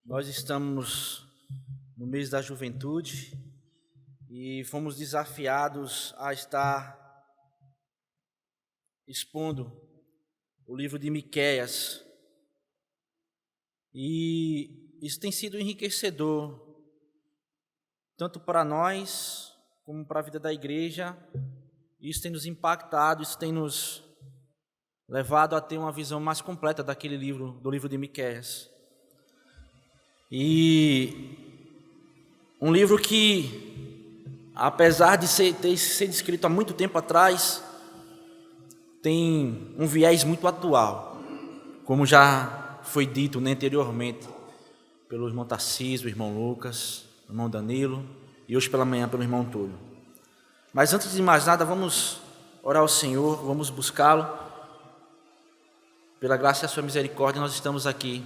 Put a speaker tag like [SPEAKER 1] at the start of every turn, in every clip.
[SPEAKER 1] Nós estamos no mês da juventude e fomos desafiados a estar expondo o livro de Miqueias. E isso tem sido enriquecedor, tanto para nós como para a vida da igreja. Isso tem nos impactado, isso tem nos levado a ter uma visão mais completa daquele livro, do livro de Miqueias. E um livro que, apesar de ter sido escrito há muito tempo atrás, tem um viés muito atual, como já foi dito anteriormente pelo irmão Tarcísio, o irmão Lucas, o irmão Danilo e hoje pela manhã pelo irmão Túlio. Mas antes de mais nada, vamos orar ao Senhor, vamos buscá-lo. Pela graça e a sua misericórdia, nós estamos aqui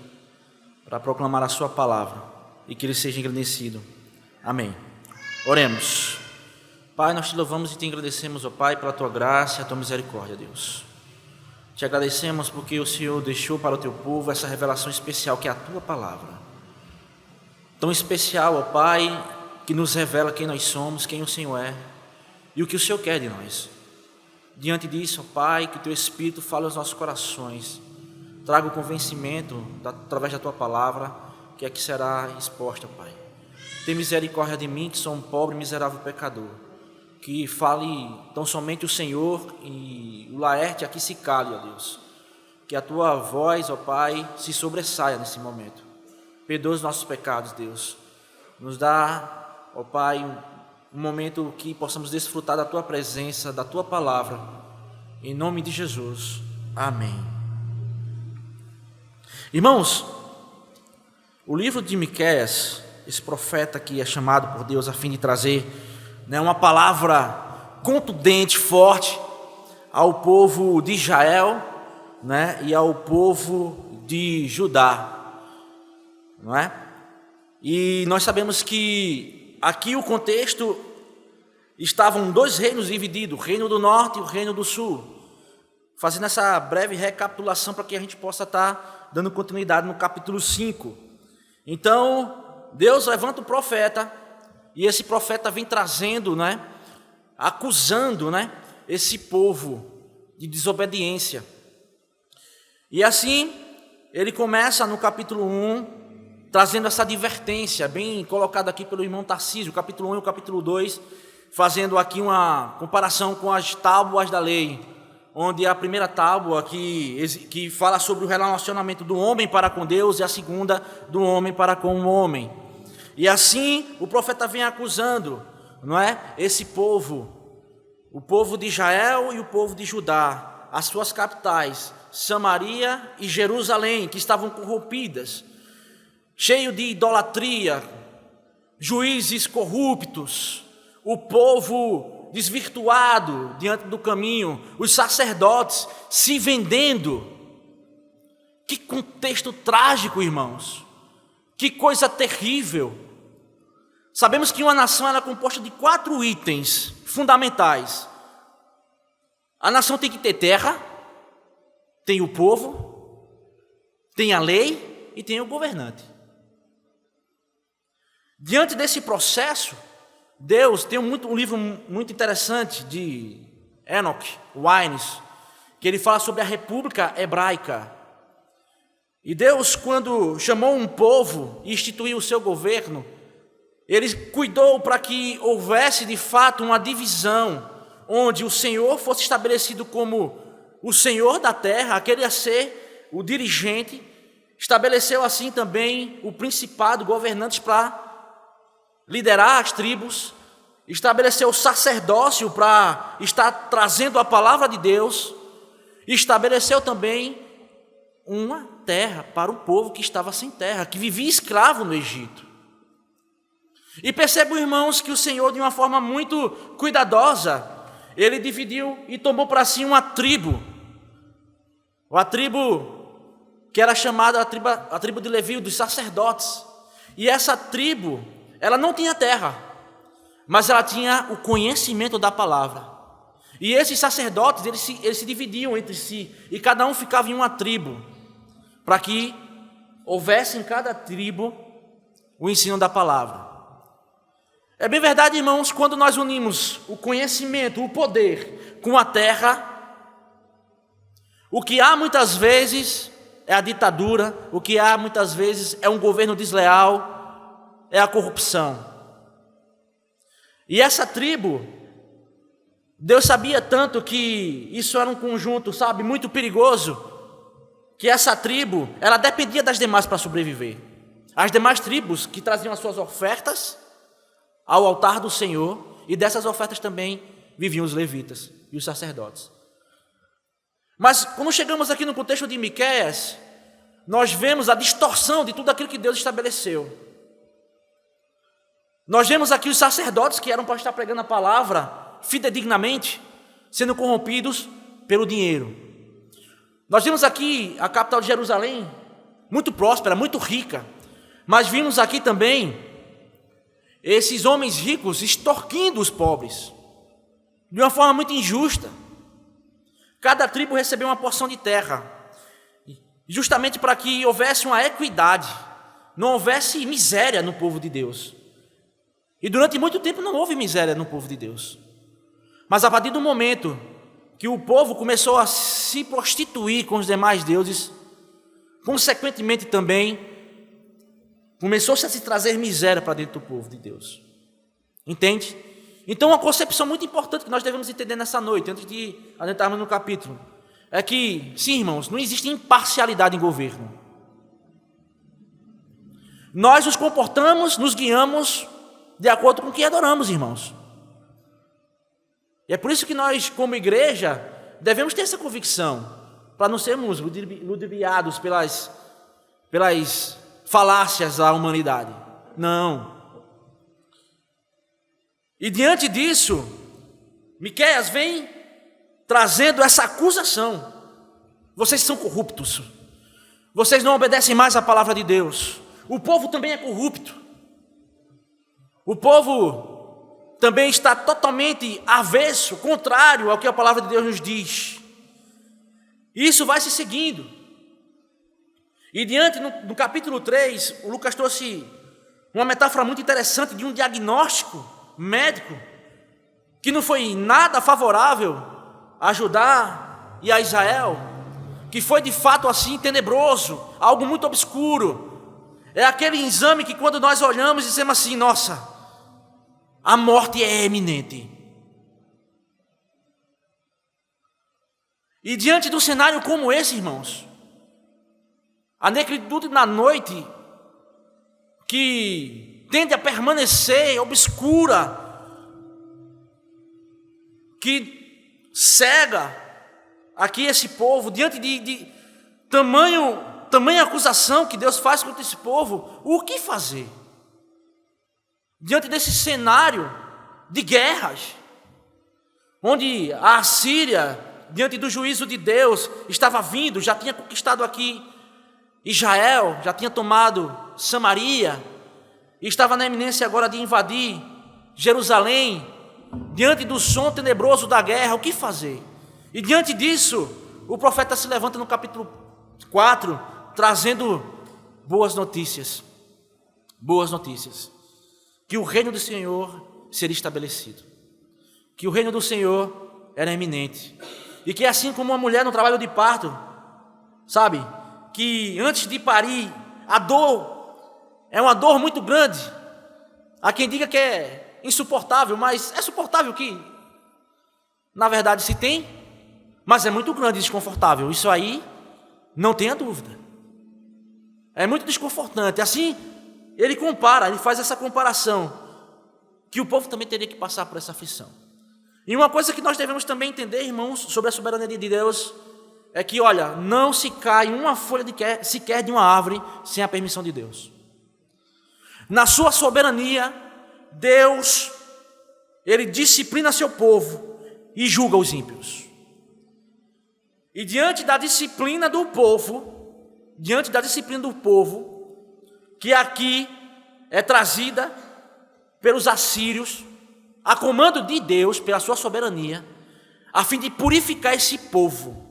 [SPEAKER 1] para proclamar a sua palavra e que ele seja engrandecido. Amém. Oremos. Pai, nós te louvamos e te agradecemos, ó Pai, pela tua graça e a tua misericórdia, Deus. Te agradecemos porque o Senhor deixou para o teu povo essa revelação especial que é a tua palavra. Tão especial, ó Pai, que nos revela quem nós somos, quem o Senhor é e o que o Senhor quer de nós. Diante disso, ó Pai, que o teu Espírito fale aos nossos corações, traga o convencimento através da tua palavra, que é que será exposta, Pai. Tem misericórdia de mim, que sou um pobre e miserável pecador. Que fale tão somente o Senhor e o Laerte aqui se cale, ó Deus. Que a tua voz, ó Pai, se sobressaia nesse momento. Perdoa os nossos pecados, Deus. Nos dá, ó Pai, um momento que possamos desfrutar da tua presença, da tua palavra. Em nome de Jesus. Amém. Irmãos, o livro de Miqueias, esse profeta que é chamado por Deus a fim de trazer uma palavra contundente, forte ao povo de Israel, e ao povo de Judá, não é? E nós sabemos que aqui o contexto estavam dois reinos divididos, o reino do norte e o reino do sul. Fazendo essa breve recapitulação para que a gente possa estar dando continuidade no capítulo 5. Então, Deus levanta o profeta, e esse profeta vem trazendo, acusando, esse povo de desobediência. E assim, ele começa no capítulo 1, trazendo essa advertência, bem colocada aqui pelo irmão Tarcísio, o capítulo 1 e o capítulo 2, fazendo aqui uma comparação com as tábuas da lei, onde a primeira tábua que fala sobre o relacionamento do homem para com Deus e a segunda do homem para com o homem. E assim o profeta vem acusando, esse povo, o povo de Israel e o povo de Judá, as suas capitais, Samaria e Jerusalém, que estavam corrompidas, cheio de idolatria, juízes corruptos, o povo desvirtuado diante do caminho, os sacerdotes se vendendo. Que contexto trágico, irmãos, que coisa terrível. Sabemos que uma nação é composta de 4 itens fundamentais. A nação tem que ter terra, tem o povo, tem a lei e tem o governante. Diante desse processo, Deus tem um livro muito interessante de Enoch Wines, que ele fala sobre a República Hebraica. E Deus, quando chamou um povo e instituiu o seu governo, ele cuidou para que houvesse de fato uma divisão, onde o Senhor fosse estabelecido como o Senhor da terra, aquele a ser o dirigente. Estabeleceu assim também o principado, governantes para liderar as tribos, estabeleceu o sacerdócio para estar trazendo a palavra de Deus, estabeleceu também uma terra para o povo que estava sem terra, que vivia escravo no Egito. E percebam, irmãos, que o Senhor, de uma forma muito cuidadosa, ele dividiu e tomou para si uma tribo que era chamada a tribo de Levi, dos sacerdotes. E essa tribo, ela não tinha terra, mas ela tinha o conhecimento da palavra. E esses sacerdotes, eles se dividiam entre si, e cada um ficava em uma tribo, para que houvesse em cada tribo o ensino da palavra. É bem verdade, irmãos, quando nós unimos o conhecimento, o poder com a terra, o que há muitas vezes é a ditadura, o que há muitas vezes é um governo desleal, é a corrupção. E essa tribo, Deus sabia tanto que isso era um conjunto, sabe, muito perigoso, que essa tribo, ela dependia das demais para sobreviver. As demais tribos que traziam as suas ofertas ao altar do Senhor, e dessas ofertas também viviam os levitas e os sacerdotes. Mas quando chegamos aqui no contexto de Miqueias, nós vemos a distorção de tudo aquilo que Deus estabeleceu. Nós vemos aqui os sacerdotes que eram para estar pregando a palavra fidedignamente, sendo corrompidos pelo dinheiro. Nós vimos aqui a capital de Jerusalém, muito próspera, muito rica, mas vimos aqui também esses homens ricos extorquindo os pobres, de uma forma muito injusta. Cada tribo recebeu uma porção de terra, justamente para que houvesse uma equidade, não houvesse miséria no povo de Deus. E durante muito tempo não houve miséria no povo de Deus. Mas a partir do momento que o povo começou a se prostituir com os demais deuses, consequentemente também começou-se a se trazer miséria para dentro do povo de Deus. Entende? Então uma concepção muito importante que nós devemos entender nessa noite, antes de adentrarmos no capítulo, é que, sim, irmãos, não existe imparcialidade em governo. Nós nos comportamos, nos guiamos de acordo com o que adoramos, irmãos. E é por isso que nós, como igreja, devemos ter essa convicção, para não sermos ludibriados pelas falácias da humanidade. Não. E diante disso, Miqueias vem trazendo essa acusação: vocês são corruptos, vocês não obedecem mais à palavra de Deus, o povo também é corrupto, o povo também está totalmente avesso, contrário ao que a palavra de Deus nos diz. Isso vai se seguindo. E diante, no capítulo 3, o Lucas trouxe uma metáfora muito interessante de um diagnóstico médico que não foi nada favorável a Judá e a Israel, que foi de fato assim tenebroso, algo muito obscuro. É aquele exame que quando nós olhamos e dizemos assim: nossa, a morte é iminente. E diante de um cenário como esse, irmãos, a negritude na noite, que tende a permanecer obscura, que cega aqui esse povo, diante de tamanha acusação que Deus faz contra esse povo, o que fazer? Diante desse cenário de guerras, onde a Assíria, diante do juízo de Deus, estava vindo, já tinha conquistado aqui Israel, já tinha tomado Samaria, e estava na iminência agora de invadir Jerusalém, diante do som tenebroso da guerra, o que fazer? E diante disso, o profeta se levanta no capítulo 4, trazendo boas notícias, que o reino do Senhor seria estabelecido, que o reino do Senhor era iminente, e que assim como uma mulher no trabalho de parto, sabe, que antes de parir, a dor é uma dor muito grande. Há quem diga que é insuportável, mas é suportável que, na verdade, se tem, mas é muito grande e desconfortável. Isso aí, não tenha dúvida. É muito desconfortante. Assim, ele faz essa comparação, que o povo também teria que passar por essa aflição. E uma coisa que nós devemos também entender, irmãos, sobre a soberania de Deus, é que, olha, não se cai uma folha sequer de uma árvore sem a permissão de Deus. Na sua soberania, Deus, Ele disciplina seu povo e julga os ímpios. E diante da disciplina do povo, que aqui é trazida pelos assírios, a comando de Deus, pela sua soberania, a fim de purificar esse povo.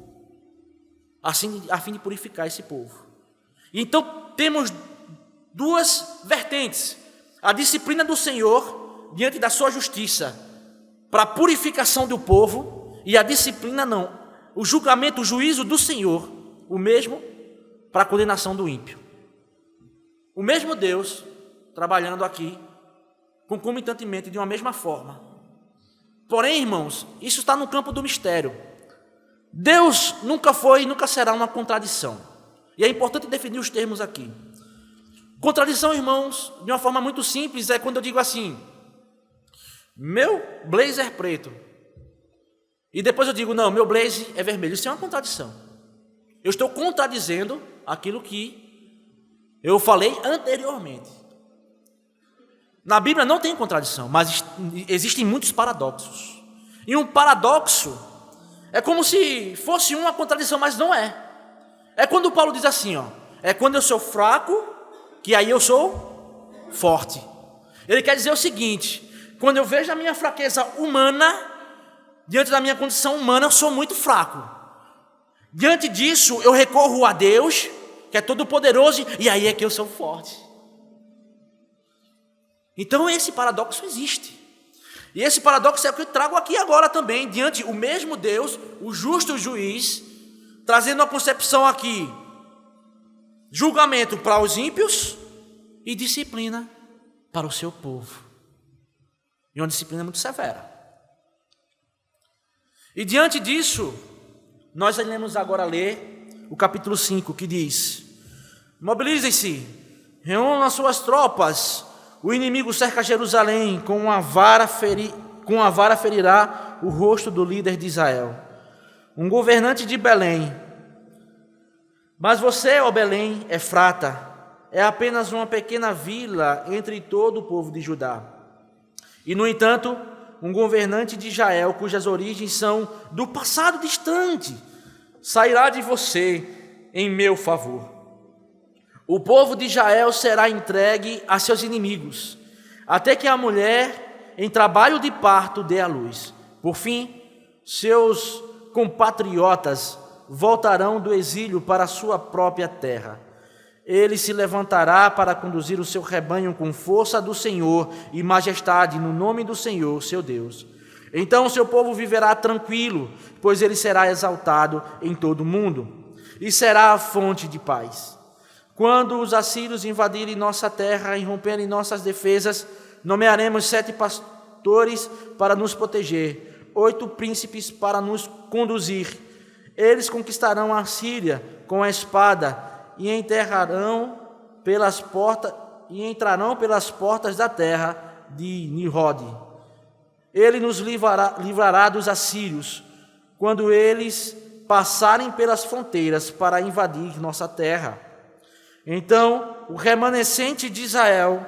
[SPEAKER 1] Então temos duas vertentes: a disciplina do Senhor diante da sua justiça para a purificação do povo, e a disciplina não, o julgamento, o juízo do Senhor, o mesmo para a condenação do ímpio. O mesmo Deus trabalhando aqui concomitantemente de uma mesma forma. Porém, irmãos, isso está no campo do mistério. Deus nunca foi e nunca será uma contradição. E é importante definir os termos aqui. Contradição, irmãos, de uma forma muito simples, é quando eu digo assim: meu blazer preto, e depois eu digo, não, meu blazer é vermelho. Isso é uma contradição. Eu estou contradizendo aquilo que eu falei anteriormente. Na Bíblia não tem contradição, mas existem muitos paradoxos. E um paradoxo é como se fosse uma contradição, mas não é. É quando Paulo diz assim, é quando eu sou fraco, que aí eu sou forte. Ele quer dizer o seguinte: quando eu vejo a minha fraqueza humana, diante da minha condição humana, eu sou muito fraco. Diante disso, eu recorro a Deus, que é todo poderoso, e aí é que eu sou forte. Então esse paradoxo existe. E esse paradoxo é o que eu trago aqui agora também, diante o mesmo Deus, o justo juiz, trazendo a concepção aqui: julgamento para os ímpios e disciplina para o seu povo. E uma disciplina muito severa. E diante disso, nós iremos agora ler o capítulo 5, que diz: mobilizem-se, reúnam as suas tropas, o inimigo cerca Jerusalém, com a vara ferirá o rosto do líder de Israel, um governante de Belém. Mas você, ó Belém, Efrata, é apenas uma pequena vila entre todo o povo de Judá. E, no entanto, um governante de Israel, cujas origens são do passado distante, sairá de você em meu favor. O povo de Israel será entregue a seus inimigos, até que a mulher em trabalho de parto dê à luz. Por fim, seus compatriotas voltarão do exílio para a sua própria terra. Ele se levantará para conduzir o seu rebanho com força do Senhor e majestade no nome do Senhor, seu Deus. Então o seu povo viverá tranquilo, pois ele será exaltado em todo o mundo e será a fonte de paz. Quando os assírios invadirem nossa terra e romperem nossas defesas, nomearemos 7 pastores para nos proteger, 8 príncipes para nos conduzir. Eles conquistarão a Síria com a espada e entrarão pelas portas da terra de Nimrod. Ele nos livrará dos assírios quando eles passarem pelas fronteiras para invadir nossa terra. Então o remanescente de Israel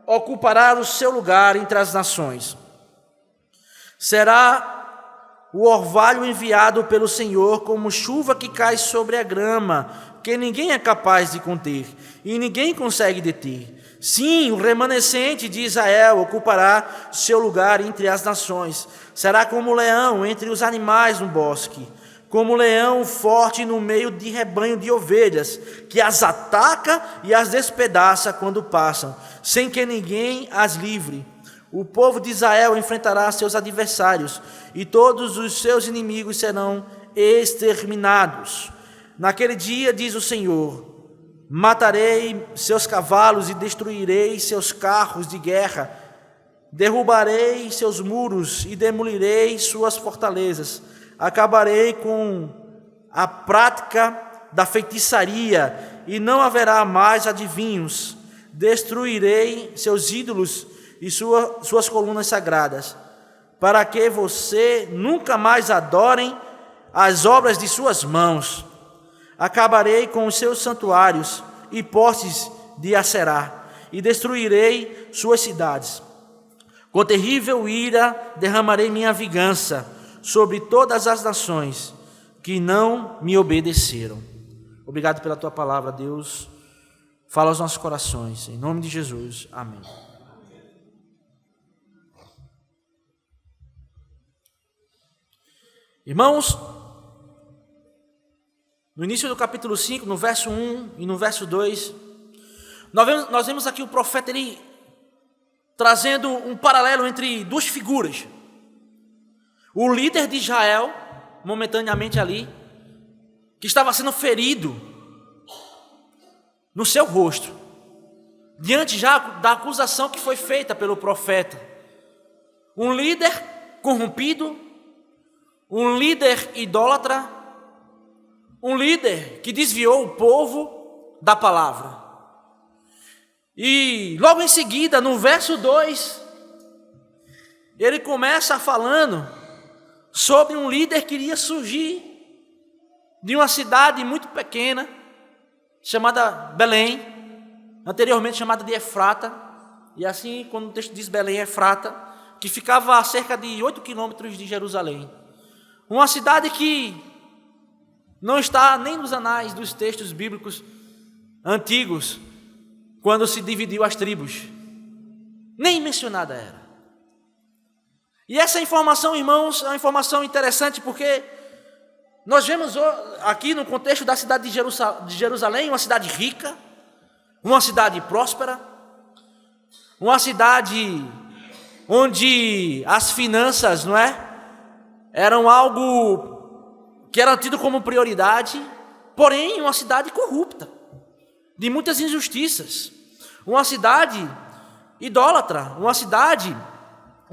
[SPEAKER 1] ocupará o seu lugar entre as nações. Será o orvalho enviado pelo Senhor como chuva que cai sobre a grama, que ninguém é capaz de conter e ninguém consegue deter. Sim, o remanescente de Israel ocupará seu lugar entre as nações. Será como leão entre os animais no bosque, como leão forte no meio de rebanho de ovelhas, que as ataca e as despedaça quando passam, sem que ninguém as livre. O povo de Israel enfrentará seus adversários, e todos os seus inimigos serão exterminados. Naquele dia, diz o Senhor, matarei seus cavalos e destruirei seus carros de guerra, derrubarei seus muros e demolirei suas fortalezas, acabarei com a prática da feitiçaria e não haverá mais adivinhos, destruirei seus ídolos e suas colunas sagradas, para que você nunca mais adorem as obras de suas mãos. Acabarei com os seus santuários e postes de Acerá, e destruirei suas cidades. Com terrível ira derramarei minha vingança sobre todas as nações que não me obedeceram. Obrigado pela tua palavra, Deus. Fala aos nossos corações. Em nome de Jesus. Amém. Irmãos, no início do capítulo 5, no verso 1 e no verso 2, Nós vemos aqui o profeta ele trazendo um paralelo entre duas figuras. O líder de Israel, momentaneamente ali, que estava sendo ferido no seu rosto, diante já da acusação que foi feita pelo profeta. Um líder corrompido, um líder idólatra, um líder que desviou o povo da palavra. E logo em seguida, no verso 2, ele começa falando sobre um líder que iria surgir de uma cidade muito pequena, chamada Belém, anteriormente chamada de Efrata, e assim, quando o texto diz Belém, Efrata, que ficava a cerca de 8 quilômetros de Jerusalém. Uma cidade que não está nem nos anais dos textos bíblicos antigos, quando se dividiu as tribos, nem mencionada era. E essa informação, irmãos, é uma informação interessante, porque nós vemos aqui no contexto da cidade de Jerusalém, uma cidade rica, uma cidade próspera, uma cidade onde as finanças, não é, eram algo que era tido como prioridade, porém uma cidade corrupta, de muitas injustiças, uma cidade idólatra, uma cidade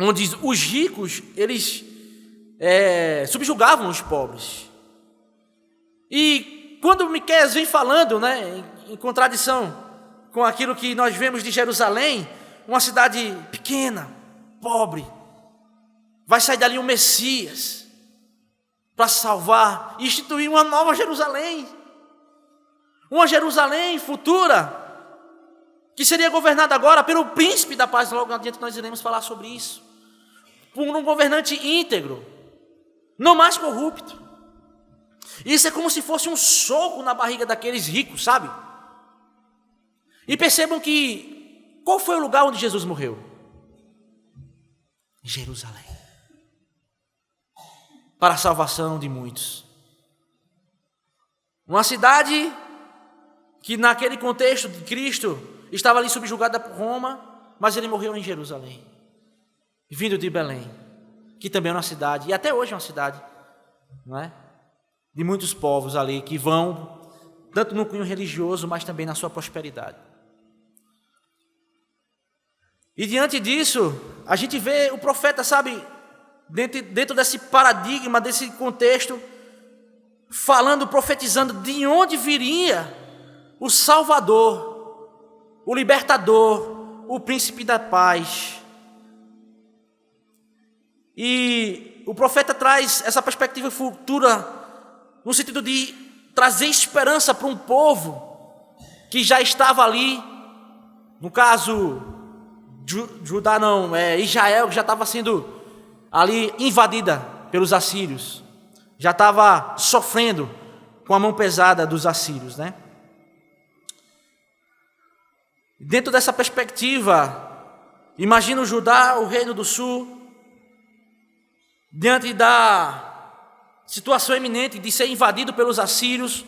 [SPEAKER 1] onde os ricos, eles subjugavam os pobres. E quando Miqueias vem falando, né, em contradição com aquilo que nós vemos de Jerusalém, uma cidade pequena, pobre, vai sair dali um Messias para salvar e instituir uma nova Jerusalém, uma Jerusalém futura, que seria governada agora pelo príncipe da paz. Logo adiante nós iremos falar sobre isso, por um governante íntegro, não mais corrupto. Isso é como se fosse um soco na barriga daqueles ricos, sabe? E percebam que, qual foi o lugar onde Jesus morreu? Jerusalém. Para a salvação de muitos. Uma cidade que naquele contexto de Cristo estava ali subjugada por Roma, mas ele morreu em Jerusalém, vindo de Belém, que também é uma cidade, e até hoje é uma cidade, não é? De muitos povos ali que vão, tanto no cunho religioso, mas também na sua prosperidade. E diante disso, a gente vê o profeta, sabe, dentro desse paradigma, desse contexto, falando, profetizando de onde viria o Salvador, o Libertador, o Príncipe da Paz. E o profeta traz essa perspectiva futura no sentido de trazer esperança para um povo que já estava ali, no caso, Judá não, Israel, que já estava sendo ali invadida pelos assírios, já estava sofrendo com a mão pesada dos assírios, né? Dentro dessa perspectiva, imagina o Judá, o reino do sul, diante da situação iminente de ser invadido pelos assírios,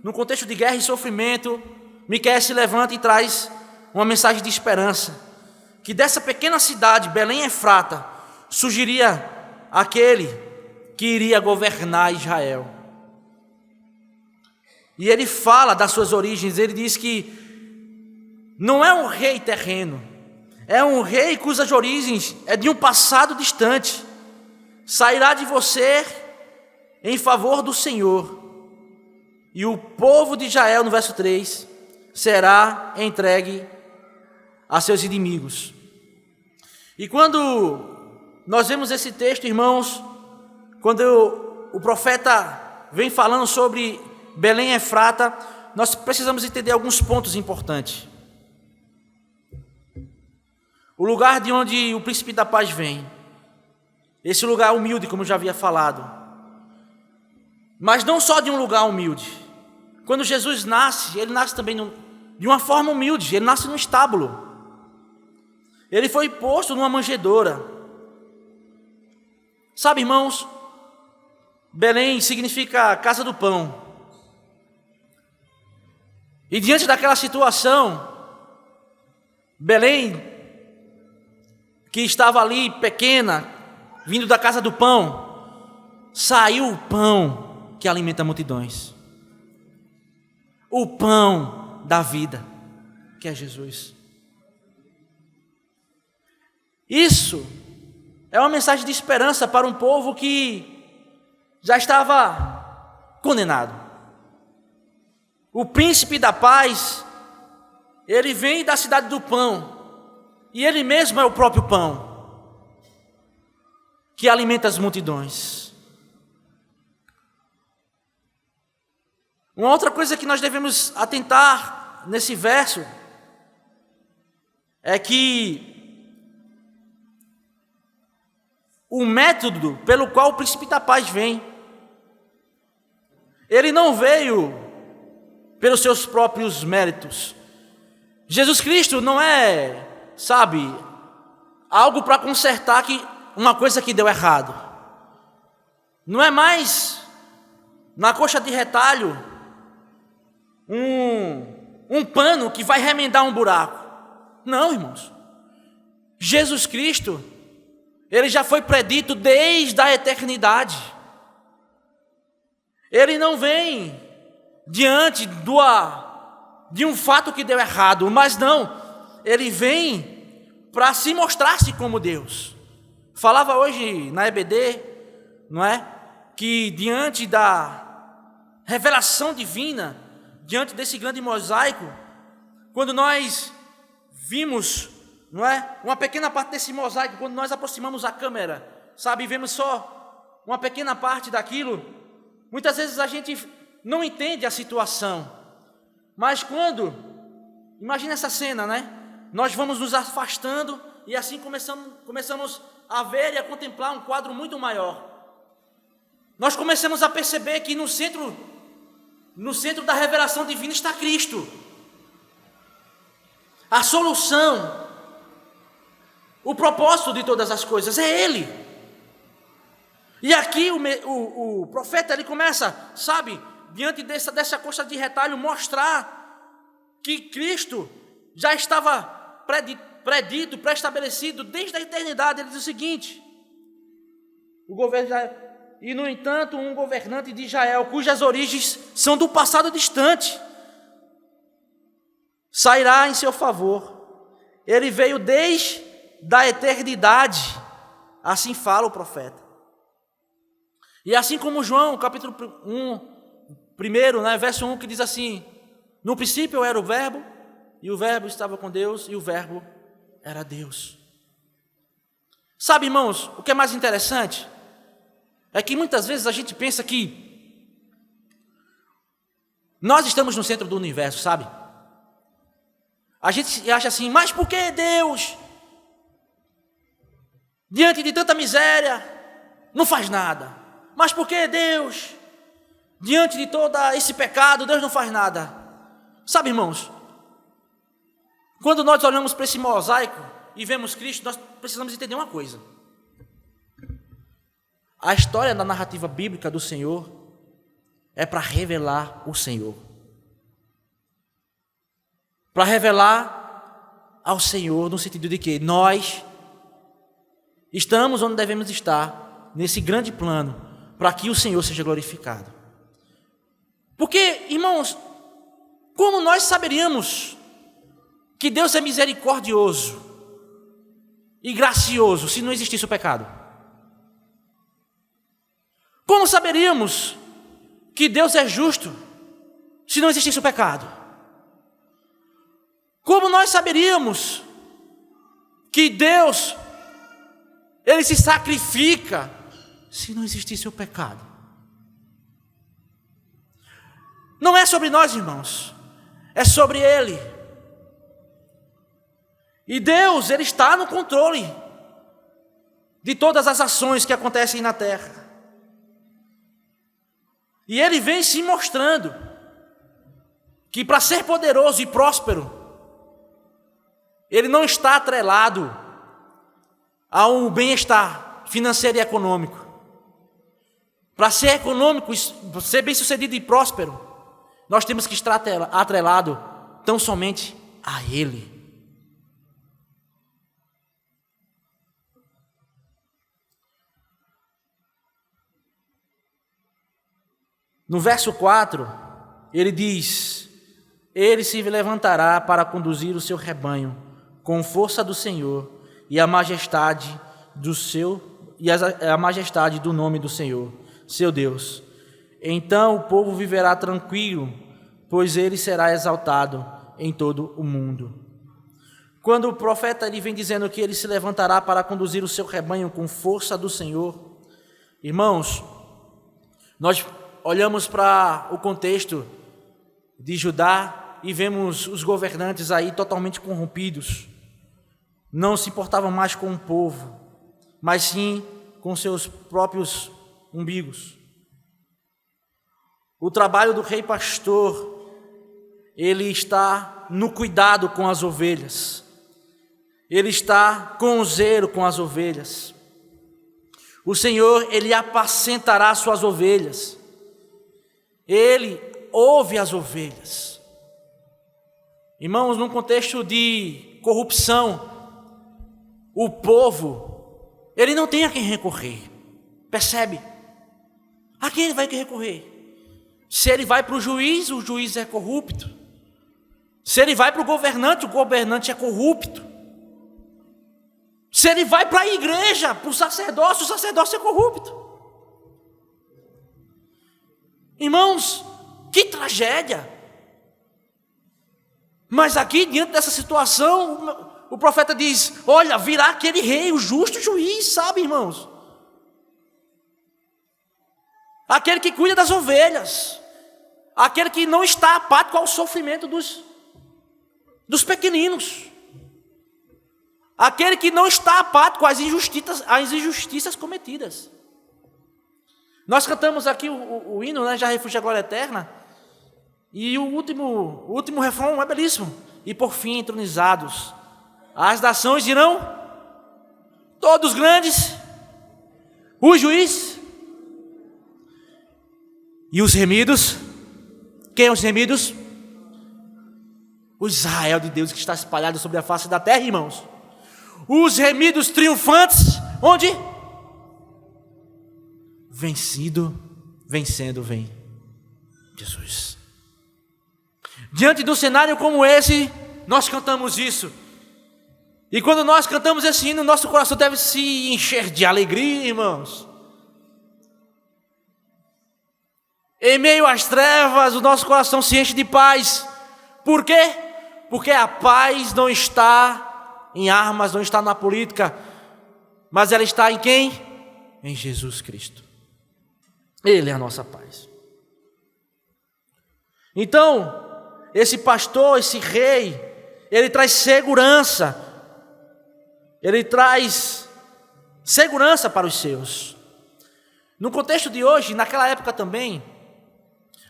[SPEAKER 1] no contexto de guerra e sofrimento, Miqueias se levanta e traz uma mensagem de esperança, que dessa pequena cidade, Belém Efrata, surgiria aquele que iria governar Israel. E ele fala das suas origens, ele diz que não é um rei terreno, é um rei cujas origens é de um passado distante, sairá de você em favor do Senhor, e o povo de Israel, no verso 3, será entregue a seus inimigos. E quando nós vemos esse texto, irmãos, quando o profeta vem falando sobre Belém Efrata, nós precisamos entender alguns pontos importantes. O lugar de onde o príncipe da paz vem, esse lugar humilde, como eu já havia falado, mas não só de um lugar humilde. Quando Jesus nasce, ele nasce também de uma forma humilde, ele nasce num estábulo. Ele foi posto numa manjedoura. Sabe, irmãos, Belém significa casa do pão. E diante daquela situação, Belém, que estava ali pequena, vindo da casa do pão, saiu o pão que alimenta multidões. O pão da vida, que é Jesus. Isso é uma mensagem de esperança para um povo que já estava condenado. O príncipe da paz, ele vem da cidade do pão, e ele mesmo é o próprio pão, que alimenta as multidões. Uma outra coisa que nós devemos atentar nesse verso é que o método pelo qual o príncipe da paz vem, ele não veio pelos seus próprios méritos. Jesus Cristo não é, algo para consertar uma coisa que deu errado. Não é mais na coxa de retalho um pano que vai remendar um buraco. Não, irmãos. Jesus Cristo, ele já foi predito desde a eternidade. Ele não vem diante de um fato que deu errado, mas não, ele vem para se mostrar-se como Deus. Falava hoje na EBD, não é? Que diante da revelação divina, diante desse grande mosaico, quando nós vimos, não é, uma pequena parte desse mosaico, quando nós aproximamos a câmera, vemos só uma pequena parte daquilo, muitas vezes a gente não entende a situação, mas imagina essa cena, né? Nós vamos nos afastando e assim começamos a ver e a contemplar um quadro muito maior. Nós começamos a perceber que no centro da revelação divina está Cristo. A solução, o propósito de todas as coisas é Ele. E aqui o profeta, ele começa, diante dessa coxa de retalho, mostrar que Cristo já estava predito, pré-estabelecido desde a eternidade. Ele diz o seguinte: e no entanto um governante de Israel, cujas origens são do passado distante, sairá em seu favor. Ele veio desde a eternidade, assim fala o profeta. E assim como João, capítulo 1, verso 1, que diz assim: no princípio era o verbo, e o verbo estava com Deus, e o verbo era Deus. Irmãos, o que é mais interessante é que muitas vezes a gente pensa que nós estamos no centro do universo, A gente acha assim, mas por que Deus, diante de tanta miséria, não faz nada? Mas por que Deus, diante de todo esse pecado, Deus não faz nada? Irmãos, quando nós olhamos para esse mosaico e vemos Cristo, nós precisamos entender uma coisa. A história da narrativa bíblica do Senhor é para revelar o Senhor. Para revelar ao Senhor no sentido de que nós estamos onde devemos estar, nesse grande plano, para que o Senhor seja glorificado. Porque, irmãos, como nós saberíamos que Deus é misericordioso e gracioso se não existisse o pecado? Como saberíamos que Deus é justo se não existisse o pecado? Como nós saberíamos que Deus, Ele se sacrifica se não existisse o pecado? Não é sobre nós, irmãos, é sobre Ele. E Deus, Ele está no controle de todas as ações que acontecem na terra. E Ele vem se mostrando que para ser poderoso e próspero, Ele não está atrelado a um bem-estar financeiro e econômico. Para ser econômico, ser bem-sucedido e próspero, nós temos que estar atrelado tão somente a Ele. No verso 4, ele diz: ele se levantará para conduzir o seu rebanho com força do Senhor e a majestade do nome do Senhor, seu Deus. Então o povo viverá tranquilo, pois ele será exaltado em todo o mundo. Quando o profeta ele vem dizendo que ele se levantará para conduzir o seu rebanho com força do Senhor, irmãos, nós olhamos para o contexto de Judá e vemos os governantes aí totalmente corrompidos. Não se importavam mais com o povo, mas sim com seus próprios umbigos. O trabalho do rei pastor, ele está no cuidado com as ovelhas. Ele está com zelo com as ovelhas. O Senhor, ele apacentará suas ovelhas. Ele ouve as ovelhas. Irmãos, num contexto de corrupção, o povo, ele não tem a quem recorrer. Percebe? A quem ele vai recorrer? Se ele vai para o juiz é corrupto. Se ele vai para o governante é corrupto. Se ele vai para a igreja, para o sacerdócio é corrupto. Irmãos, que tragédia! Mas aqui, diante dessa situação, o profeta diz: olha, virá aquele rei, o justo juiz, sabe, irmãos? Aquele que cuida das ovelhas, aquele que não está apático ao sofrimento dos pequeninos, aquele que não está apático às injustiças cometidas. Nós cantamos aqui o hino, né, Já Refúgio a Glória Eterna, e o último refrão é belíssimo. E por fim, entronizados, as nações dirão, todos grandes, o juiz e os remidos. Quem é os remidos? O Israel de Deus que está espalhado sobre a face da terra, irmãos. Os remidos triunfantes, onde? Vencendo vem Jesus. Diante de um cenário como esse, nós cantamos isso. E quando nós cantamos esse hino, nosso coração deve se encher de alegria, irmãos. Em meio às trevas, o nosso coração se enche de paz. Por quê? Porque a paz não está em armas, não está na política, mas ela está em quem? Em Jesus Cristo. Ele é a nossa paz. Então, esse pastor, esse rei, ele traz segurança. Ele traz segurança para os seus. No contexto de hoje, naquela época também,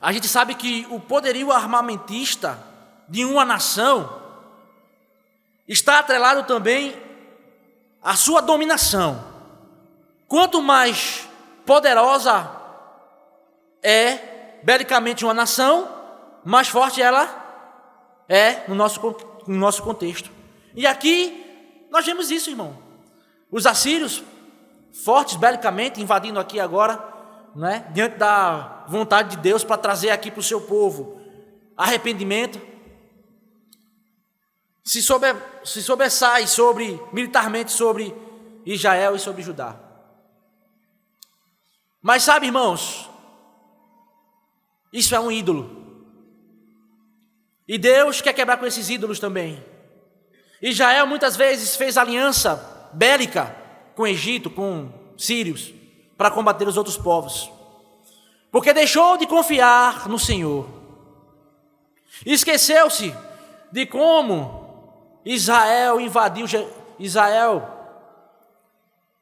[SPEAKER 1] a gente sabe que o poderio armamentista de uma nação está atrelado também à sua dominação. Quanto mais poderosa é belicamente uma nação, mais forte ela é no nosso contexto. E aqui nós vemos isso, irmão. Os assírios, fortes belicamente, invadindo aqui agora, né, diante da vontade de Deus para trazer aqui para o seu povo arrependimento, se sobressai militarmente sobre Israel e sobre Judá. Mas sabe, irmãos, isso é um ídolo. E Deus quer quebrar com esses ídolos também. Israel muitas vezes fez aliança bélica com o Egito, com sírios, para combater os outros povos, porque deixou de confiar no Senhor. Esqueceu-se de como Israel invadiu, Israel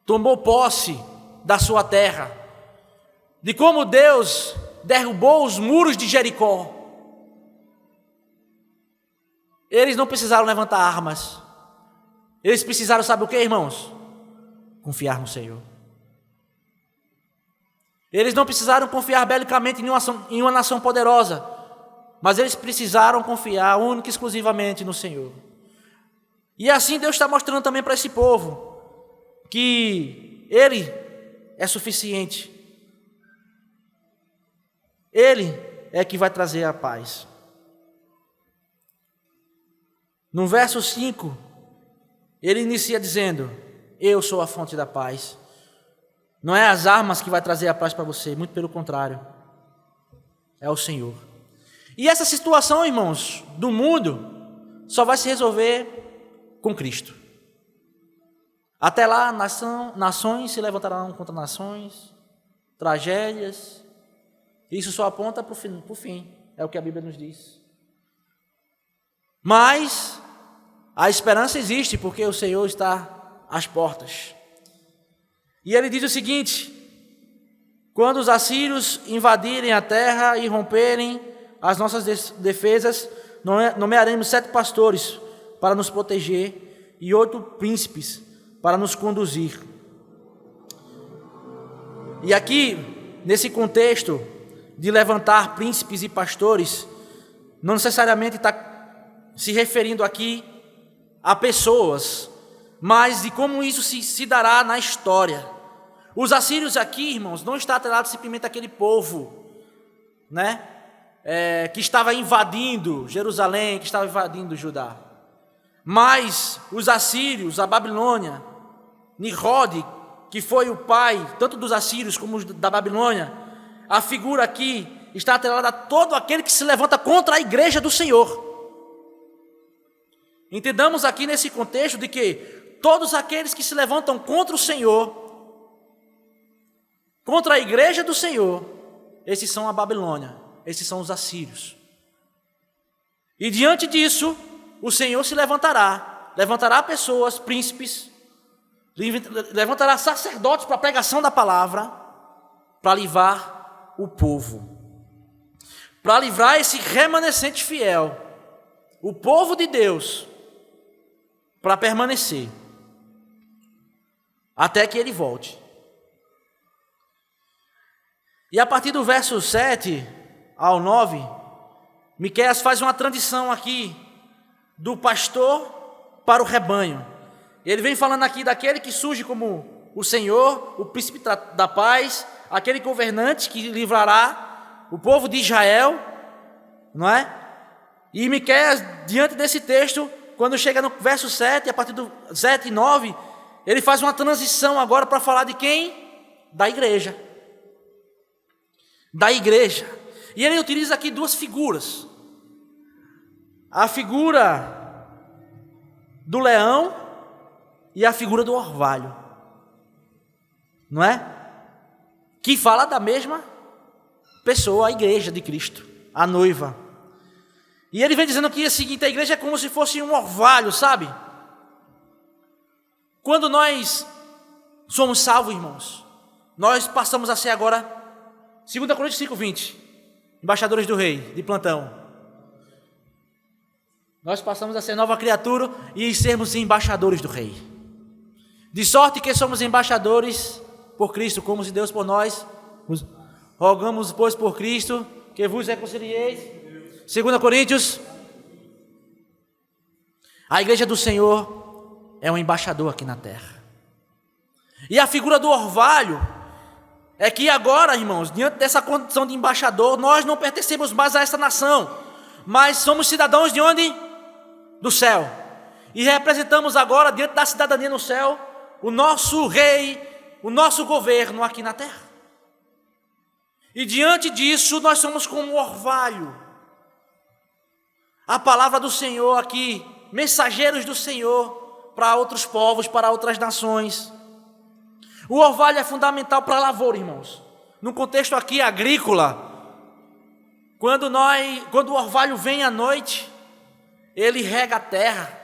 [SPEAKER 1] tomou posse da sua terra, de como Deus derrubou os muros de Jericó. Eles não precisaram levantar armas. Eles precisaram, sabe o que, irmãos? Confiar no Senhor. Eles não precisaram confiar belicamente em uma nação poderosa, mas eles precisaram confiar única e exclusivamente no Senhor. E assim Deus está mostrando também para esse povo que Ele é suficiente. Ele é que vai trazer a paz. No verso 5, ele inicia dizendo: eu sou a fonte da paz. Não é as armas que vai trazer a paz para você, muito pelo contrário, é o Senhor. E essa situação, irmãos, do mundo, só vai se resolver com Cristo. Até lá, nações se levantarão contra nações, tragédias. Isso só aponta para o fim, é o que a Bíblia nos diz. Mas a esperança existe, porque o Senhor está às portas. E ele diz o seguinte: quando os assírios invadirem a terra e romperem as nossas defesas, nomearemos 7 pastores para nos proteger e 8 príncipes para nos conduzir. E aqui, nesse contexto de levantar príncipes e pastores, não necessariamente está se referindo aqui a pessoas, mas de como isso se dará na história. Os assírios aqui, irmãos, não está atrelado simplesmente àquele povo, né? Que estava invadindo Jerusalém, que estava invadindo Judá. Mas os assírios, a Babilônia, Nimrod, que foi o pai tanto dos assírios como da Babilônia, a figura aqui está atrelada a todo aquele que se levanta contra a igreja do Senhor. Entendamos aqui nesse contexto de que todos aqueles que se levantam contra o Senhor, contra a igreja do Senhor, esses são a Babilônia, esses são os assírios. E diante disso, o Senhor se levantará pessoas, príncipes, levantará sacerdotes para a pregação da palavra, para livrar o povo, para livrar esse remanescente fiel, o povo de Deus, para permanecer, até que ele volte. E a partir do verso 7 ao 9, Miqueias faz uma transição aqui do pastor para o rebanho. Ele vem falando aqui daquele que surge como o Senhor, o príncipe da paz, aquele governante que livrará o povo de Israel, não é? E Miqueias, diante desse texto, quando chega no verso 7, a partir do 7 e 9, ele faz uma transição agora para falar de quem? Da igreja. Da igreja. E ele utiliza aqui 2 figuras. A figura do leão e a figura do orvalho. Não é? Que fala da mesma pessoa, a igreja de Cristo, a noiva. E ele vem dizendo que o seguinte: a igreja é como se fosse um orvalho, sabe? Quando nós somos salvos, irmãos, nós passamos a ser agora, 2 Coríntios 5:20, embaixadores do rei, de plantão. Nós passamos a ser nova criatura e sermos embaixadores do rei. De sorte que somos embaixadores por Cristo, como se Deus por nós. Rogamos, pois, por Cristo, que vos reconcilieis. 2 Coríntios. A igreja do Senhor é um embaixador aqui na terra. E a figura do orvalho é que agora, irmãos, diante dessa condição de embaixador, nós não pertencemos mais a essa nação, mas somos cidadãos de onde? Do céu. E representamos agora, diante da cidadania no céu, o nosso rei, o nosso governo aqui na terra. E diante disso, nós somos como um orvalho. A palavra do Senhor aqui, mensageiros do Senhor para outros povos, para outras nações. O orvalho é fundamental para a lavoura, irmãos. No contexto aqui agrícola, quando o orvalho vem à noite, ele rega a terra,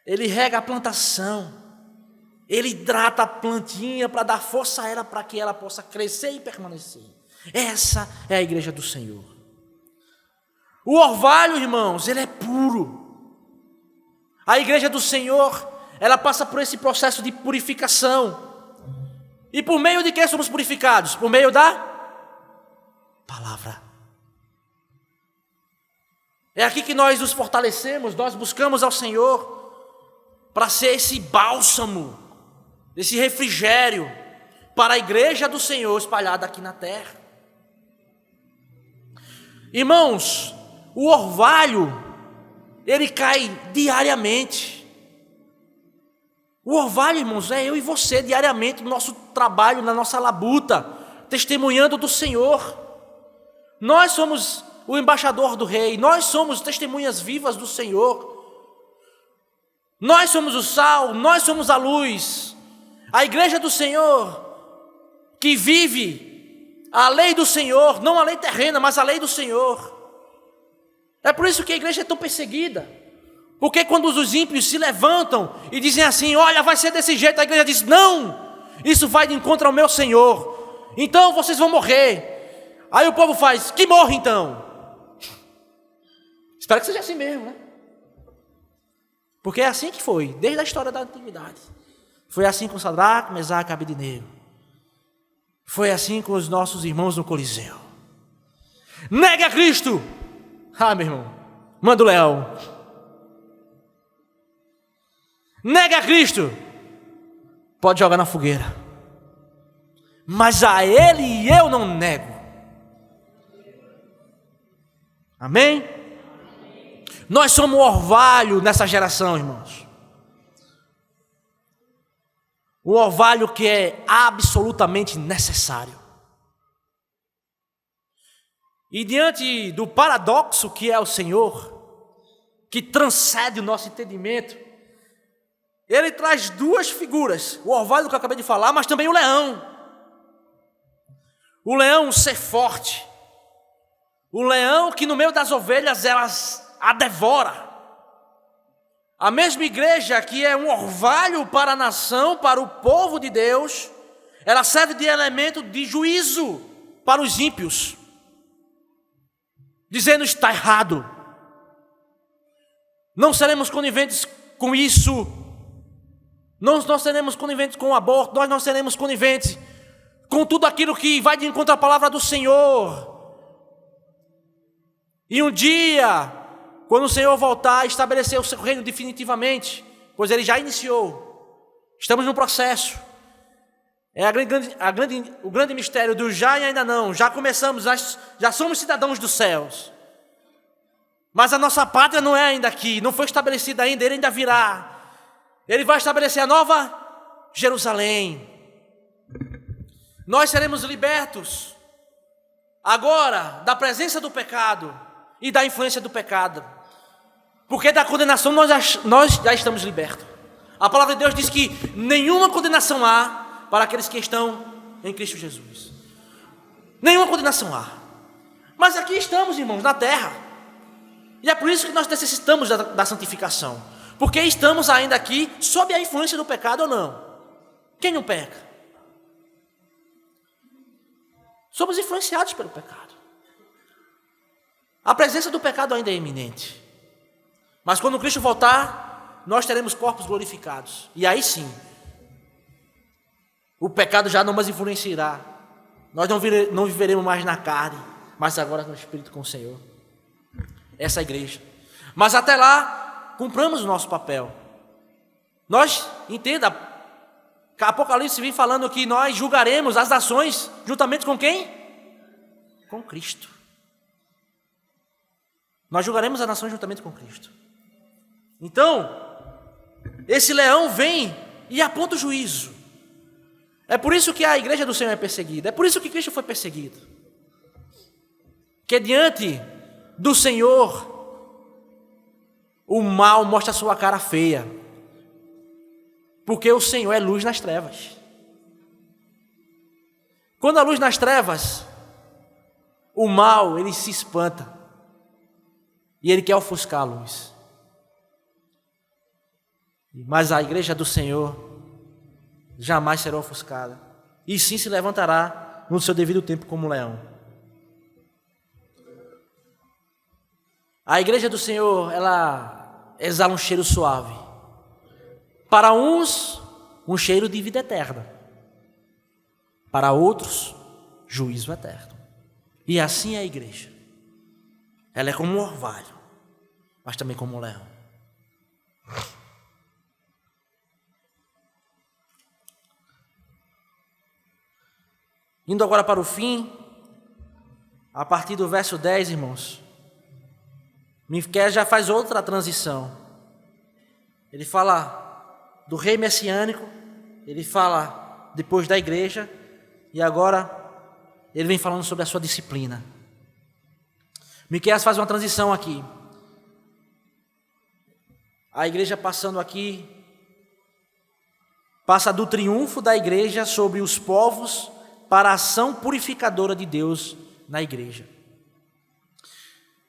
[SPEAKER 1] ele rega a plantação, ele hidrata a plantinha para dar força a ela, para que ela possa crescer e permanecer. Essa é a igreja do Senhor. O orvalho, irmãos, ele é puro. A igreja do Senhor, ela passa por esse processo de purificação. E por meio de que somos purificados? Por meio da palavra. É aqui que nós nos fortalecemos, nós buscamos ao Senhor para ser esse bálsamo, esse refrigério para a igreja do Senhor espalhada aqui na terra. Irmãos, o orvalho, ele cai diariamente. O orvalho, irmãos, é eu e você diariamente no nosso trabalho, na nossa labuta, testemunhando do Senhor. Nós somos o embaixador do Rei, nós somos testemunhas vivas do Senhor. Nós somos o sal, nós somos a luz. A igreja do Senhor, que vive a lei do Senhor, não a lei terrena, mas a lei do Senhor. É por isso que a igreja é tão perseguida. Porque quando os ímpios se levantam e dizem assim, olha, vai ser desse jeito, a igreja diz, não, isso vai de encontro ao meu Senhor, então vocês vão morrer. Aí o povo faz, que morre então. Espero que seja assim mesmo, né? Porque é assim que foi, desde a história da antiguidade. Foi assim com Sadraque, Mesaque e Abednego. Foi assim com os nossos irmãos no Coliseu. Nega a Cristo. Ah, meu irmão, manda o leão. Nega a Cristo, pode jogar na fogueira. Mas a Ele eu não nego. Amém? Nós somos o orvalho nessa geração, irmãos. O orvalho que é absolutamente necessário. E diante do paradoxo que é o Senhor, que transcende o nosso entendimento, Ele traz duas figuras, o orvalho que eu acabei de falar, mas também o leão. O leão, um ser forte. O leão que no meio das ovelhas elas a devora. A mesma igreja que é um orvalho para a nação, para o povo de Deus, ela serve de elemento de juízo para os ímpios, dizendo está errado. Não seremos coniventes com isso. Nós seremos coniventes com o aborto, nós não seremos coniventes com tudo aquilo que vai de encontro à palavra do Senhor. E um dia, quando o Senhor voltar a estabelecer o seu reino definitivamente, pois Ele já iniciou, estamos no processo, é o grande mistério do já e ainda não, já começamos, já somos cidadãos dos céus, mas a nossa pátria não é ainda aqui, não foi estabelecida ainda, Ele ainda virá. Ele vai estabelecer a nova Jerusalém. Nós seremos libertos agora da presença do pecado e da influência do pecado. Porque da condenação nós já estamos libertos. A palavra de Deus diz que nenhuma condenação há para aqueles que estão em Cristo Jesus. Nenhuma condenação há. Mas aqui estamos, irmãos, na terra. E é por isso que nós necessitamos da santificação. Porque estamos ainda aqui sob a influência do pecado ou não? Quem não peca? Somos influenciados pelo pecado. A presença do pecado ainda é iminente. Mas quando Cristo voltar, nós teremos corpos glorificados. E aí sim, o pecado já não mais influenciará. Nós não viveremos mais na carne, mas agora no Espírito com o Senhor. Essa é a igreja. Mas até lá, cumpramos o nosso papel. Nós, entenda, Apocalipse vem falando que nós julgaremos as nações juntamente com quem? Com Cristo. Nós julgaremos as nações juntamente com Cristo. Então, esse leão vem e aponta o juízo. É por isso que a igreja do Senhor é perseguida. É por isso que Cristo foi perseguido. Que diante do Senhor, o mal mostra a sua cara feia, porque o Senhor é luz nas trevas. Quando a luz nas trevas, o mal, ele se espanta, e ele quer ofuscar a luz. Mas a igreja do Senhor jamais será ofuscada, e sim se levantará no seu devido tempo como um leão. A igreja do Senhor, ela exala um cheiro suave. Para uns, um cheiro de vida eterna. Para outros, juízo eterno. E assim é a igreja. Ela é como um orvalho, mas também como um leão. Indo agora para o fim, a partir do verso 10, irmãos, Miqueias já faz outra transição. Ele fala do rei messiânico, ele fala depois da igreja, e agora ele vem falando sobre a sua disciplina. Miqueias faz uma transição aqui. A igreja passando aqui, passa do triunfo da igreja sobre os povos para a ação purificadora de Deus na igreja.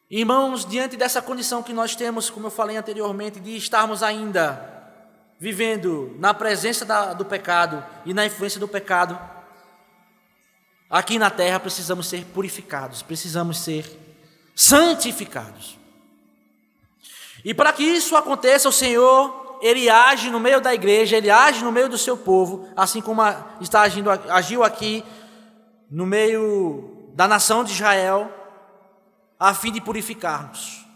[SPEAKER 1] Irmãos, diante dessa condição que nós temos, como eu falei anteriormente, de estarmos ainda vivendo na presença do pecado e na influência do pecado, aqui na terra precisamos ser purificados, precisamos ser santificados. E para que isso aconteça, o Senhor, Ele age no meio da igreja, Ele age no meio do seu povo, assim como agiu aqui no meio da nação de Israel, a fim de purificar-nos.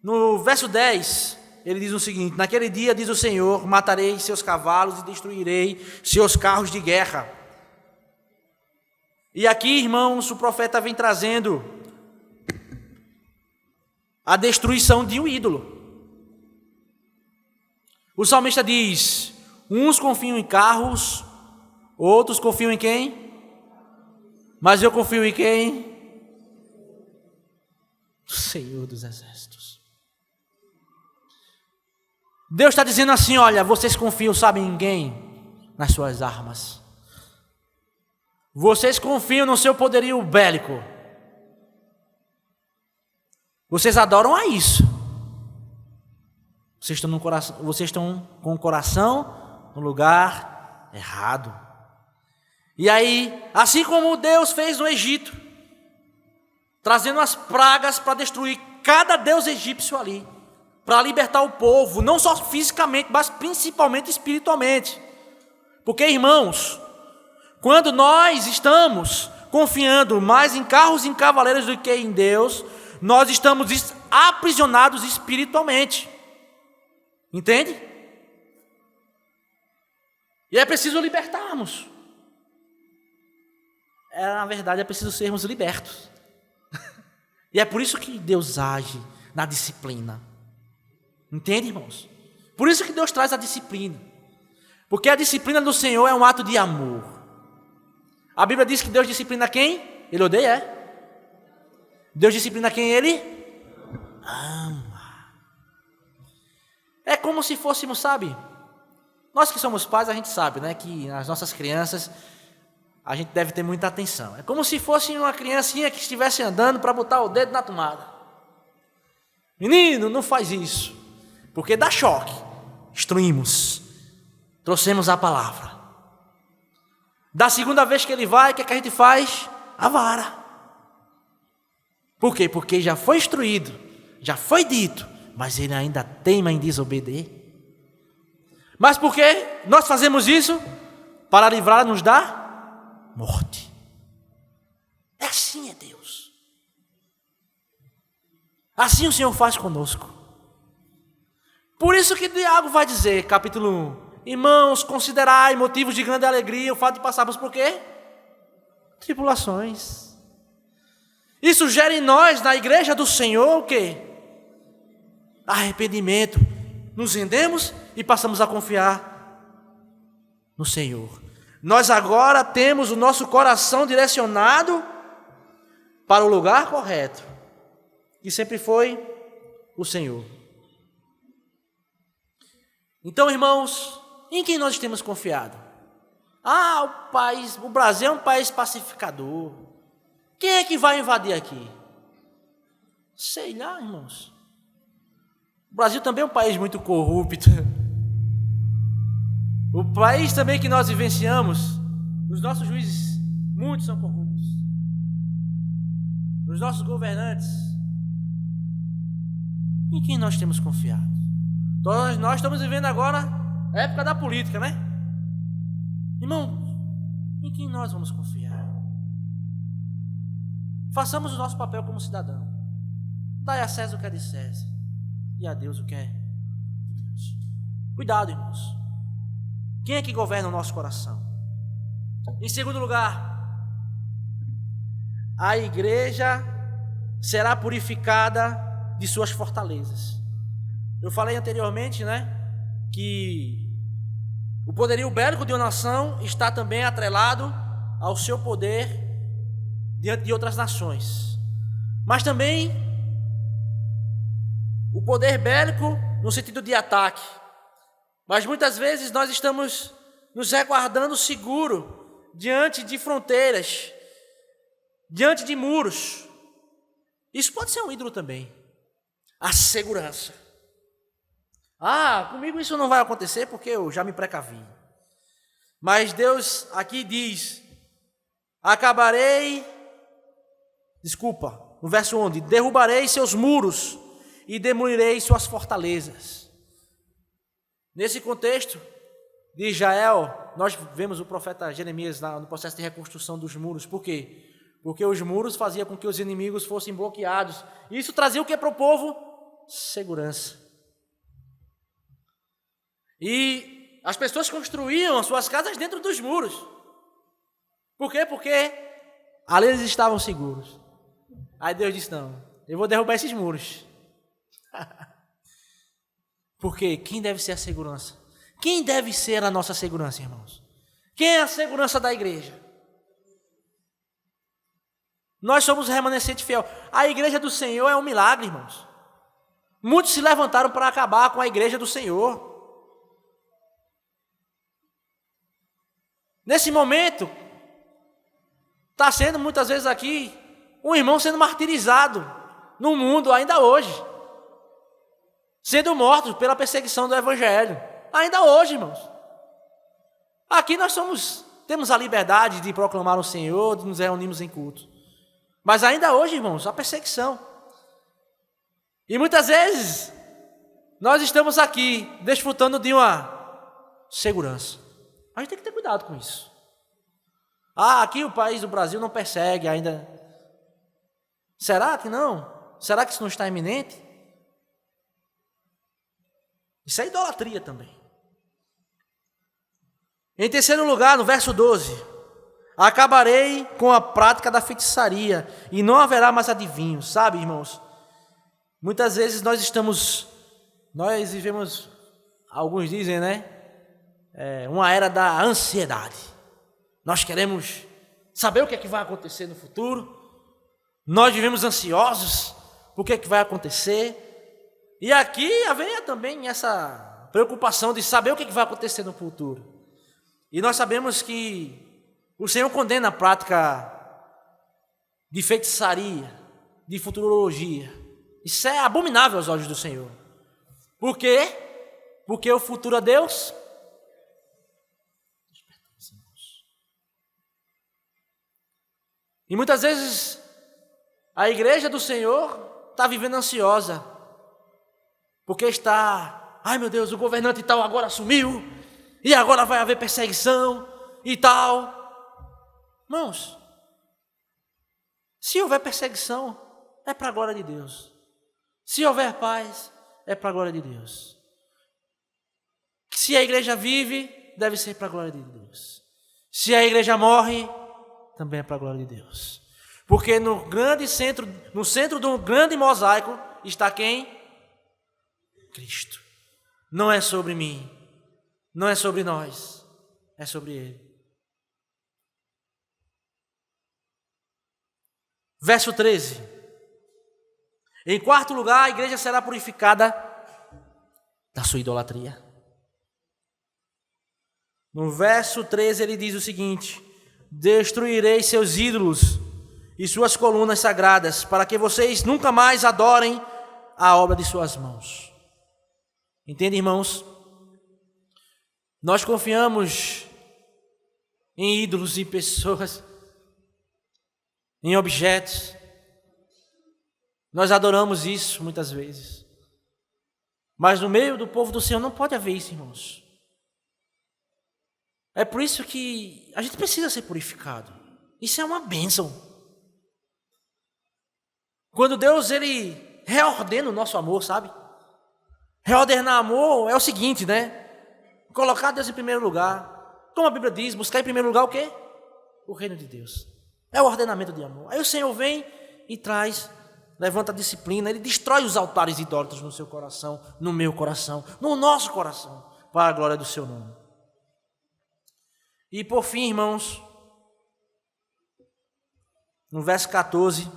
[SPEAKER 1] No verso 10, ele diz o seguinte: naquele dia, diz o Senhor, matarei seus cavalos e destruirei seus carros de guerra. E aqui, irmãos, o profeta vem trazendo a destruição de um ídolo. O salmista diz: uns confiam em carros, outros confiam em quem? Mas eu confio em quem? O Senhor dos Exércitos. Deus está dizendo assim: olha, vocês confiam, sabem em quem? Nas suas armas. Vocês confiam no seu poderio bélico. Vocês adoram a isso. Vocês estão com o coração no lugar errado. E aí, assim como Deus fez no Egito, trazendo as pragas para destruir cada deus egípcio ali, para libertar o povo, não só fisicamente, mas principalmente espiritualmente. Porque, irmãos, quando nós estamos confiando mais em carros e em cavaleiros do que em Deus, nós estamos aprisionados espiritualmente. Entende? E é preciso libertarmos. Na verdade, é preciso sermos libertos. E é por isso que Deus age na disciplina. Entende, irmãos? Por isso que Deus traz a disciplina. Porque a disciplina do Senhor é um ato de amor. A Bíblia diz que Deus disciplina quem? Ele odeia, Deus disciplina quem Ele ama. É como se fôssemos, sabe? Nós que somos pais, a gente sabe, né? Que as nossas crianças, a gente deve ter muita atenção. É como se fosse uma criancinha que estivesse andando para botar o dedo na tomada. Menino, não faz isso, porque dá choque. Instruímos, trouxemos a palavra. Da segunda vez que ele vai, o que é que a gente faz? A vara. Por quê? Porque já foi instruído, já foi dito, mas ele ainda teima em desobedecer. Mas por que nós fazemos isso? Para livrar-nos da morte. É assim, é Deus. Assim o Senhor faz conosco. Por isso que Tiago vai dizer, capítulo 1, irmãos, considerai motivos de grande alegria o fato de passarmos por quê? Tribulações. Isso gera em nós, na igreja do Senhor, o quê? Arrependimento. Nos rendemos e passamos a confiar no Senhor. Nós agora temos o nosso coração direcionado para o lugar correto, que sempre foi o Senhor. Então, irmãos, em quem nós temos confiado? O Brasil é um país pacificador. Quem é que vai invadir aqui? Sei lá, irmãos. O Brasil também é um país muito corrupto. O país também que nós vivenciamos, os nossos juízes, muitos são corruptos. Os nossos governantes, em quem nós temos confiado? Nós estamos vivendo agora a época da política, né? Irmão, em quem nós vamos confiar? Façamos o nosso papel como cidadão. Dai a César o que é de César e a Deus o que é de Deus. Cuidado, irmãos. Quem é que governa o nosso coração? Em segundo lugar, a igreja será purificada de suas fortalezas. Eu falei anteriormente, que o poderio bélico de uma nação está também atrelado ao seu poder diante de outras nações. Mas também o poder bélico no sentido de ataque. Mas muitas vezes nós estamos nos resguardando seguro diante de fronteiras, diante de muros. Isso pode ser um ídolo também. A segurança. Comigo isso não vai acontecer porque eu já me precavi. Mas Deus aqui diz: no verso 11: derrubarei seus muros e demolirei suas fortalezas. Nesse contexto de Israel, nós vemos o profeta Jeremias no processo de reconstrução dos muros. Por quê? Porque os muros faziam com que os inimigos fossem bloqueados. E isso trazia o que para o povo? Segurança. E as pessoas construíam as suas casas dentro dos muros. Por quê? Porque ali eles estavam seguros. Aí Deus disse: não, eu vou derrubar esses muros. Porque quem deve ser a segurança? Quem deve ser a nossa segurança, irmãos? Quem é a segurança da igreja? Nós somos o remanescente fiel. A igreja do Senhor é um milagre, irmãos. Muitos se levantaram para acabar com a igreja do Senhor. Nesse momento, está sendo muitas vezes aqui um irmão sendo martirizado no mundo ainda hoje, sendo morto pela perseguição do evangelho, ainda hoje, irmãos. Aqui nós temos a liberdade de proclamar o Senhor, de nos reunirmos em culto, mas ainda hoje, irmãos, há perseguição. E muitas vezes nós estamos aqui desfrutando de uma segurança. A gente tem que ter cuidado com isso. Aqui o país do Brasil não persegue ainda. Será que não? Será que isso não está iminente? Isso é idolatria também. Em terceiro lugar, no verso 12: acabarei com a prática da feitiçaria e não haverá mais adivinhos. Sabe, irmãos? Muitas vezes nós vivemos, alguns dizem, uma era da ansiedade. Nós queremos saber o que é que vai acontecer no futuro. Nós vivemos ansiosos por o que é que vai acontecer. E aqui vem também essa preocupação de saber o que é que vai acontecer no futuro. E nós sabemos que o Senhor condena a prática de feitiçaria, de futurologia. Isso é abominável aos olhos do Senhor. Por quê? Porque o futuro a Deus e muitas vezes a igreja do Senhor está vivendo ansiosa, porque está, meu Deus, o governante tal agora assumiu, e agora vai haver perseguição e tal. Irmãos, se houver perseguição, é para a glória de Deus. Se houver paz, é para a glória de Deus. Se a igreja vive, deve ser para a glória de Deus. Se a igreja morre, também é para a glória de Deus. Porque no centro do grande mosaico está quem? Cristo. Não é sobre mim, não é sobre nós, é sobre Ele. Verso 13. Em quarto lugar, a igreja será purificada da sua idolatria. No verso 13 ele diz o seguinte: destruirei seus ídolos e suas colunas sagradas, para que vocês nunca mais adorem a obra de suas mãos. Entende, irmãos? Nós confiamos em ídolos e pessoas, em objetos. Nós adoramos isso muitas vezes. Mas no meio do povo do Senhor não pode haver isso, irmãos. É por isso que a gente precisa ser purificado. Isso é uma bênção. Quando Deus, Ele reordena o nosso amor, sabe? Reordenar amor é o seguinte, colocar Deus em primeiro lugar. Como a Bíblia diz, buscar em primeiro lugar o quê? O reino de Deus. É o ordenamento de amor. Aí o Senhor vem e traz, levanta a disciplina, Ele destrói os altares idólatras no seu coração, no meu coração, no nosso coração, para a glória do seu nome. E por fim, irmãos, no verso 14,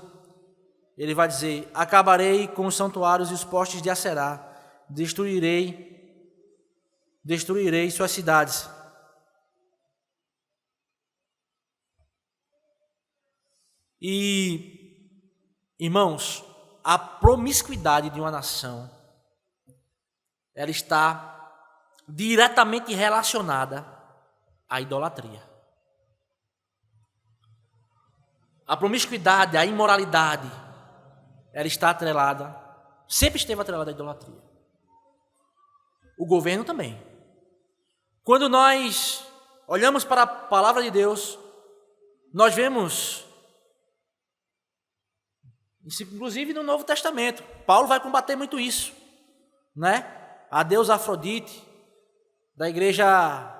[SPEAKER 1] ele vai dizer: acabarei com os santuários e os postes de Aserá, destruirei suas cidades. E, irmãos, a promiscuidade de uma nação, ela está diretamente relacionada à idolatria. A promiscuidade, a imoralidade, ela está atrelada, sempre esteve atrelada à idolatria. O governo também. Quando nós olhamos para a palavra de Deus, nós vemos, inclusive no Novo Testamento, Paulo vai combater muito isso, né? A deusa Afrodite, da igreja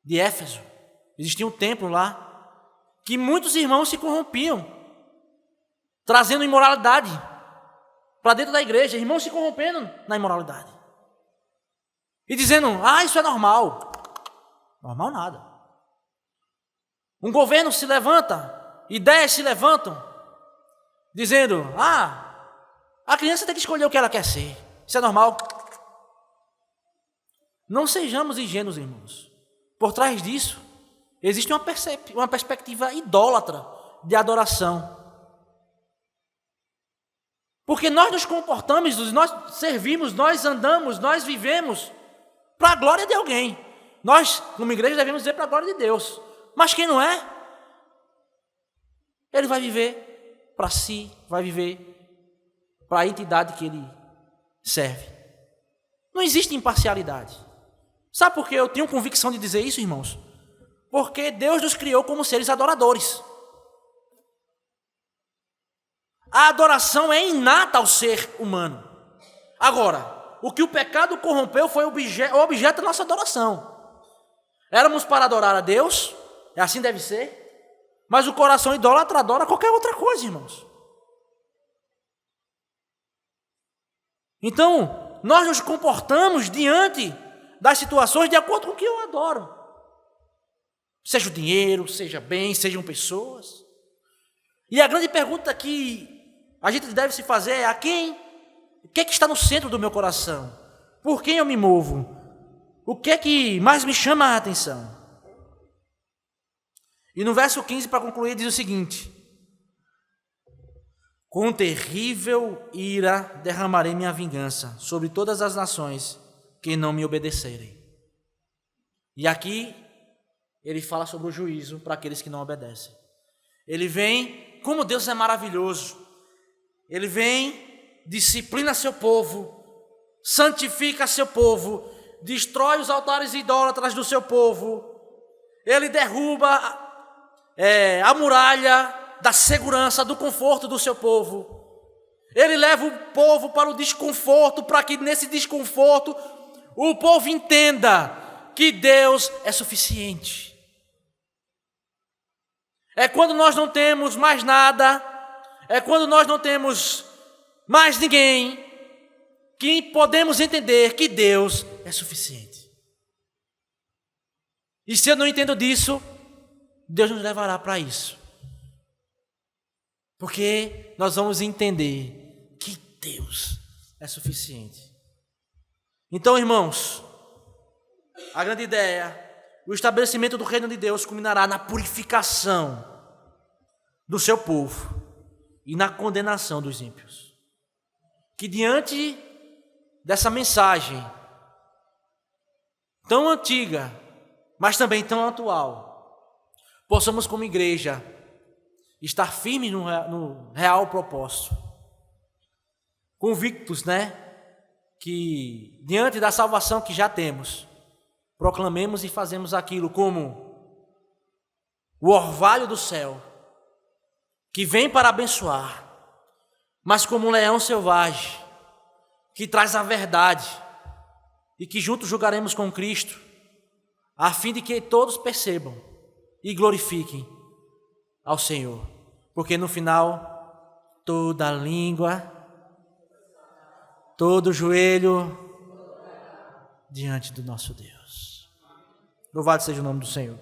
[SPEAKER 1] de Éfeso. Existia um templo lá, que muitos irmãos se corrompiam, trazendo imoralidade para dentro da igreja, irmãos se corrompendo na imoralidade. E dizendo: isso é normal. Normal nada. Um governo se levanta, ideias se levantam, dizendo: a criança tem que escolher o que ela quer ser. Isso é normal. Não sejamos ingênuos, irmãos. Por trás disso, existe uma perspectiva idólatra de adoração. Porque nós nos comportamos, nós servimos, nós andamos, nós vivemos para a glória de alguém. Nós, como igreja, devemos viver para a glória de Deus. Mas quem não é, ele vai viver para si, vai viver para a entidade que ele serve. Não existe imparcialidade. Sabe por que eu tenho convicção de dizer isso, irmãos? Porque Deus nos criou como seres adoradores. A adoração é inata ao ser humano. Agora, o que o pecado corrompeu foi o objeto da nossa adoração. Éramos para adorar a Deus, assim deve ser, mas o coração idólatra adora qualquer outra coisa, irmãos. Então, nós nos comportamos diante das situações de acordo com o que eu adoro. Seja o dinheiro, seja bens, sejam pessoas. E a grande pergunta que a gente deve se fazer é: o que é que está no centro do meu coração? Por quem eu me movo? O que é que mais me chama a atenção? E no verso 15, para concluir, diz o seguinte: com terrível ira derramarei minha vingança sobre todas as nações que não me obedecerem. E aqui ele fala sobre o juízo para aqueles que não obedecem. Ele vem, como Deus é maravilhoso, ele vem, disciplina seu povo, santifica seu povo, destrói os altares idólatras do seu povo, ele derruba a muralha da segurança, do conforto do seu povo, ele leva o povo para o desconforto, para que nesse desconforto o povo entenda que Deus é suficiente. É quando nós não temos mais nada, é quando nós não temos mais ninguém, que podemos entender que Deus é suficiente. E se eu não entendo disso, Deus nos levará para isso. Porque nós vamos entender que Deus é suficiente. Então, irmãos, a grande ideia, o estabelecimento do reino de Deus culminará na purificação do seu povo e na condenação dos ímpios. Que diante dessa mensagem tão antiga, mas também tão atual, possamos como igreja estar firmes no real propósito, convictos, que diante da salvação que já temos, proclamemos e fazemos aquilo como o orvalho do céu, que vem para abençoar, mas como um leão selvagem, que traz a verdade, e que juntos julgaremos com Cristo, a fim de que todos percebam e glorifiquem ao Senhor, porque no final toda língua, todo joelho diante do nosso Deus. Louvado seja o nome do Senhor.